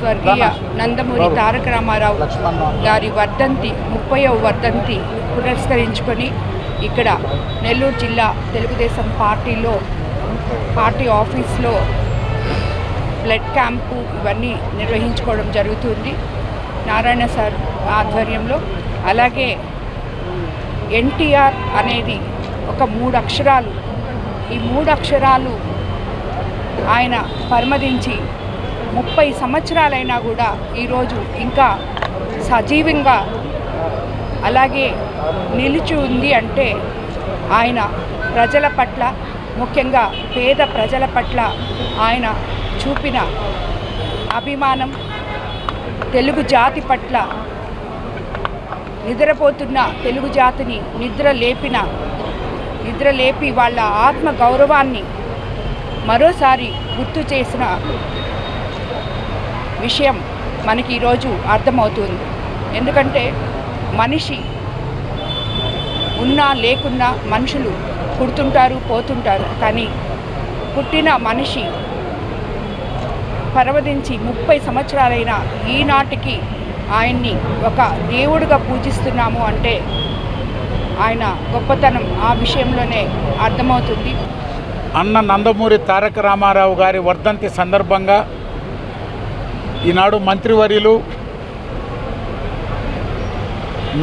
స్వర్గీయ నందమూరి తారక రామారావు గారి వర్ధంతి 30వ వర్ధంతి పురస్కరించుకొని ఇక్కడ నెల్లూరు జిల్లా తెలుగుదేశం పార్టీ ఆఫీస్లో బ్లడ్ క్యాంపు ఇవన్నీ నిర్వహించుకోవడం జరుగుతుంది నారాయణ సార్ ఆధ్వర్యంలో. అలాగే ఎన్టీఆర్ అనేది ఒక 3 అక్షరాలు. ఈ 3 అక్షరాలు ఆయన పరమదించి 30 సంవత్సరాలైనా కూడా ఈరోజు ఇంకా సజీవంగా అలాగే నిలిచి ఉంది అంటే ఆయన ప్రజల పట్ల, ముఖ్యంగా పేద ప్రజల పట్ల ఆయన చూపిన అభిమానం, తెలుగు జాతి పట్ల, నిద్రపోతున్న తెలుగు జాతిని నిద్ర లేపి వాళ్ళ ఆత్మ గౌరవాన్ని మరోసారి గుర్తు చేసిన విషయం మనకి ఈరోజు అర్థమవుతుంది. ఎందుకంటే మనిషి ఉన్నా లేకున్నా మనుషులు పుడుతుంటారు, పోతుంటారు. కానీ పుట్టిన మనిషి పరవదించి 30 సంవత్సరాలైన ఈనాటికి ఆయన్ని ఒక దేవుడిగా పూజిస్తున్నాము అంటే ఆయన గొప్పతనం ఆ విషయంలోనే అర్థమవుతుంది. అన్న నందమూరి తారక రామారావు గారి వర్ధంతి సందర్భంగా ఈనాడు మంత్రివర్యులు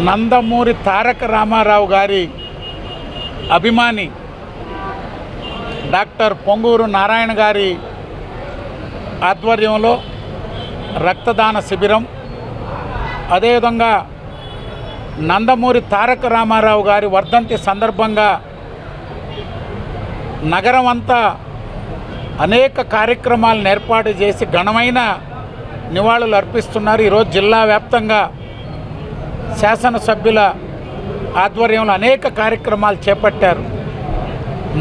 నందమూరి తారక రామారావు గారి అభిమాని డాక్టర్ పొంగూరు నారాయణ గారి ఆధ్వర్యంలో రక్తదాన శిబిరం, అదేవిధంగా నందమూరి తారక రామారావు గారి వర్ధంతి సందర్భంగా నగరం అంతా అనేక కార్యక్రమాలను ఏర్పాటు చేసి ఘనమైన నివాళులు అర్పిస్తున్నారు. ఈరోజు జిల్లా వ్యాప్తంగా శాసనసభ్యుల ఆధ్వర్యంలో అనేక కార్యక్రమాలు చేపట్టారు.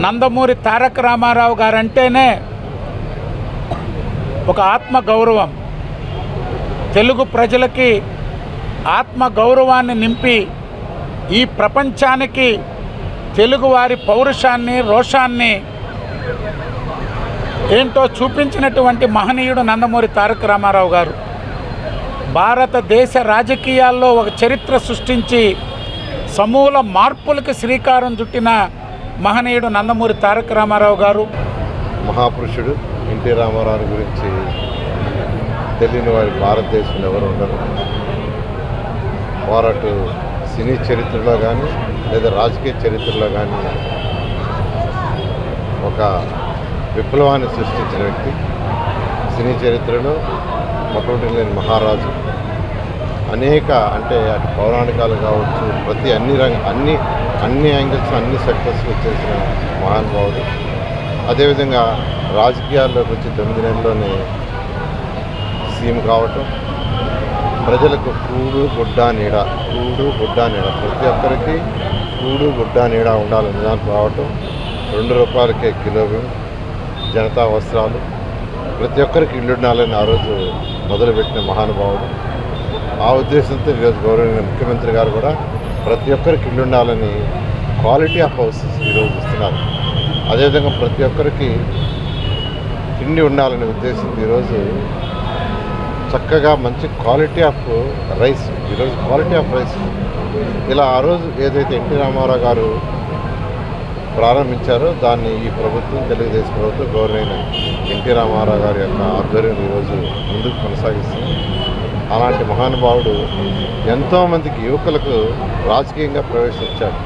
నందమూరి తారక రామారావు గారంటేనే ఒక ఆత్మగౌరవం, తెలుగు ప్రజలకి ఆత్మగౌరవాన్ని నింపి ఈ ప్రపంచానికి తెలుగువారి పౌరుషాన్ని, రోషాన్ని ఏంటో చూపించినటువంటి మహనీయుడు నందమూరి తారక రామారావు గారు. భారతదేశ రాజకీయాల్లో ఒక చరిత్ర సృష్టించి సమూల మార్పులకు శ్రీకారం చుట్టిన మహనీయుడు నందమూరి తారక రామారావు గారు. మహాపురుషుడు ఎన్టీ రామారావు గురించి తెలియని వారి భారతదేశంలో ఎవరు ఉండరు. వారటు సినీ చరిత్రలో కానీ లేదా రాజకీయ చరిత్రలో కానీ ఒక విప్లవాన్ని సృష్టించిన వ్యక్తి. సినీ చరిత్రలో మొట్టమొదటి లేని మహారాజు. అనేక అంటే అటు పౌరాణికాలు కావచ్చు, ప్రతి అన్ని యాంగిల్స్ అన్ని సెక్టర్స్లో చేసిన మహానుభావుడు. అదేవిధంగా రాజకీయాల్లోకి వచ్చి 9 నెలల్లోనే సీఎం కావటం, ప్రజలకు కూడు గుడ్డ నీడ ప్రతి ఒక్కరికి కూడు గుడ్డ నీడ ఉండాలని దానికి రావటం, 2 రూపాయలకే కిలో జనతా వస్త్రాలు, ప్రతి ఒక్కరికి ఇల్లు ఉండాలని ఆ రోజు మొదలుపెట్టిన మహానుభావుడు. ఆ ఉద్దేశంతో ఈరోజు గౌరవనీయ ముఖ్యమంత్రి గారు కూడా ప్రతి ఒక్కరికి ఇల్లు ఉండాలని క్వాలిటీ ఆఫ్ హౌసెస్ ఈరోజు ఇస్తున్నారు. అదేవిధంగా ప్రతి ఒక్కరికి తిండి ఉండాలనే ఉద్దేశంతో ఈరోజు చక్కగా మంచి క్వాలిటీ ఆఫ్ రైస్, ఈరోజు క్వాలిటీ ఆఫ్ రైస్ ఇలా ఆ రోజు ఏదైతే ఎన్టీ రామారావు గారు ప్రారంభించారో దాన్ని ఈ ప్రభుత్వం, తెలుగుదేశం ప్రభుత్వం గౌరవైన ఎన్టీ రామారావు గారి యొక్క ఆధ్వర్యం ఈరోజు ముందుకు కొనసాగిస్తుంది. అలాంటి మహానుభావుడు ఎంతోమందికి యువకులకు రాజకీయంగా ప్రవేశించాడు.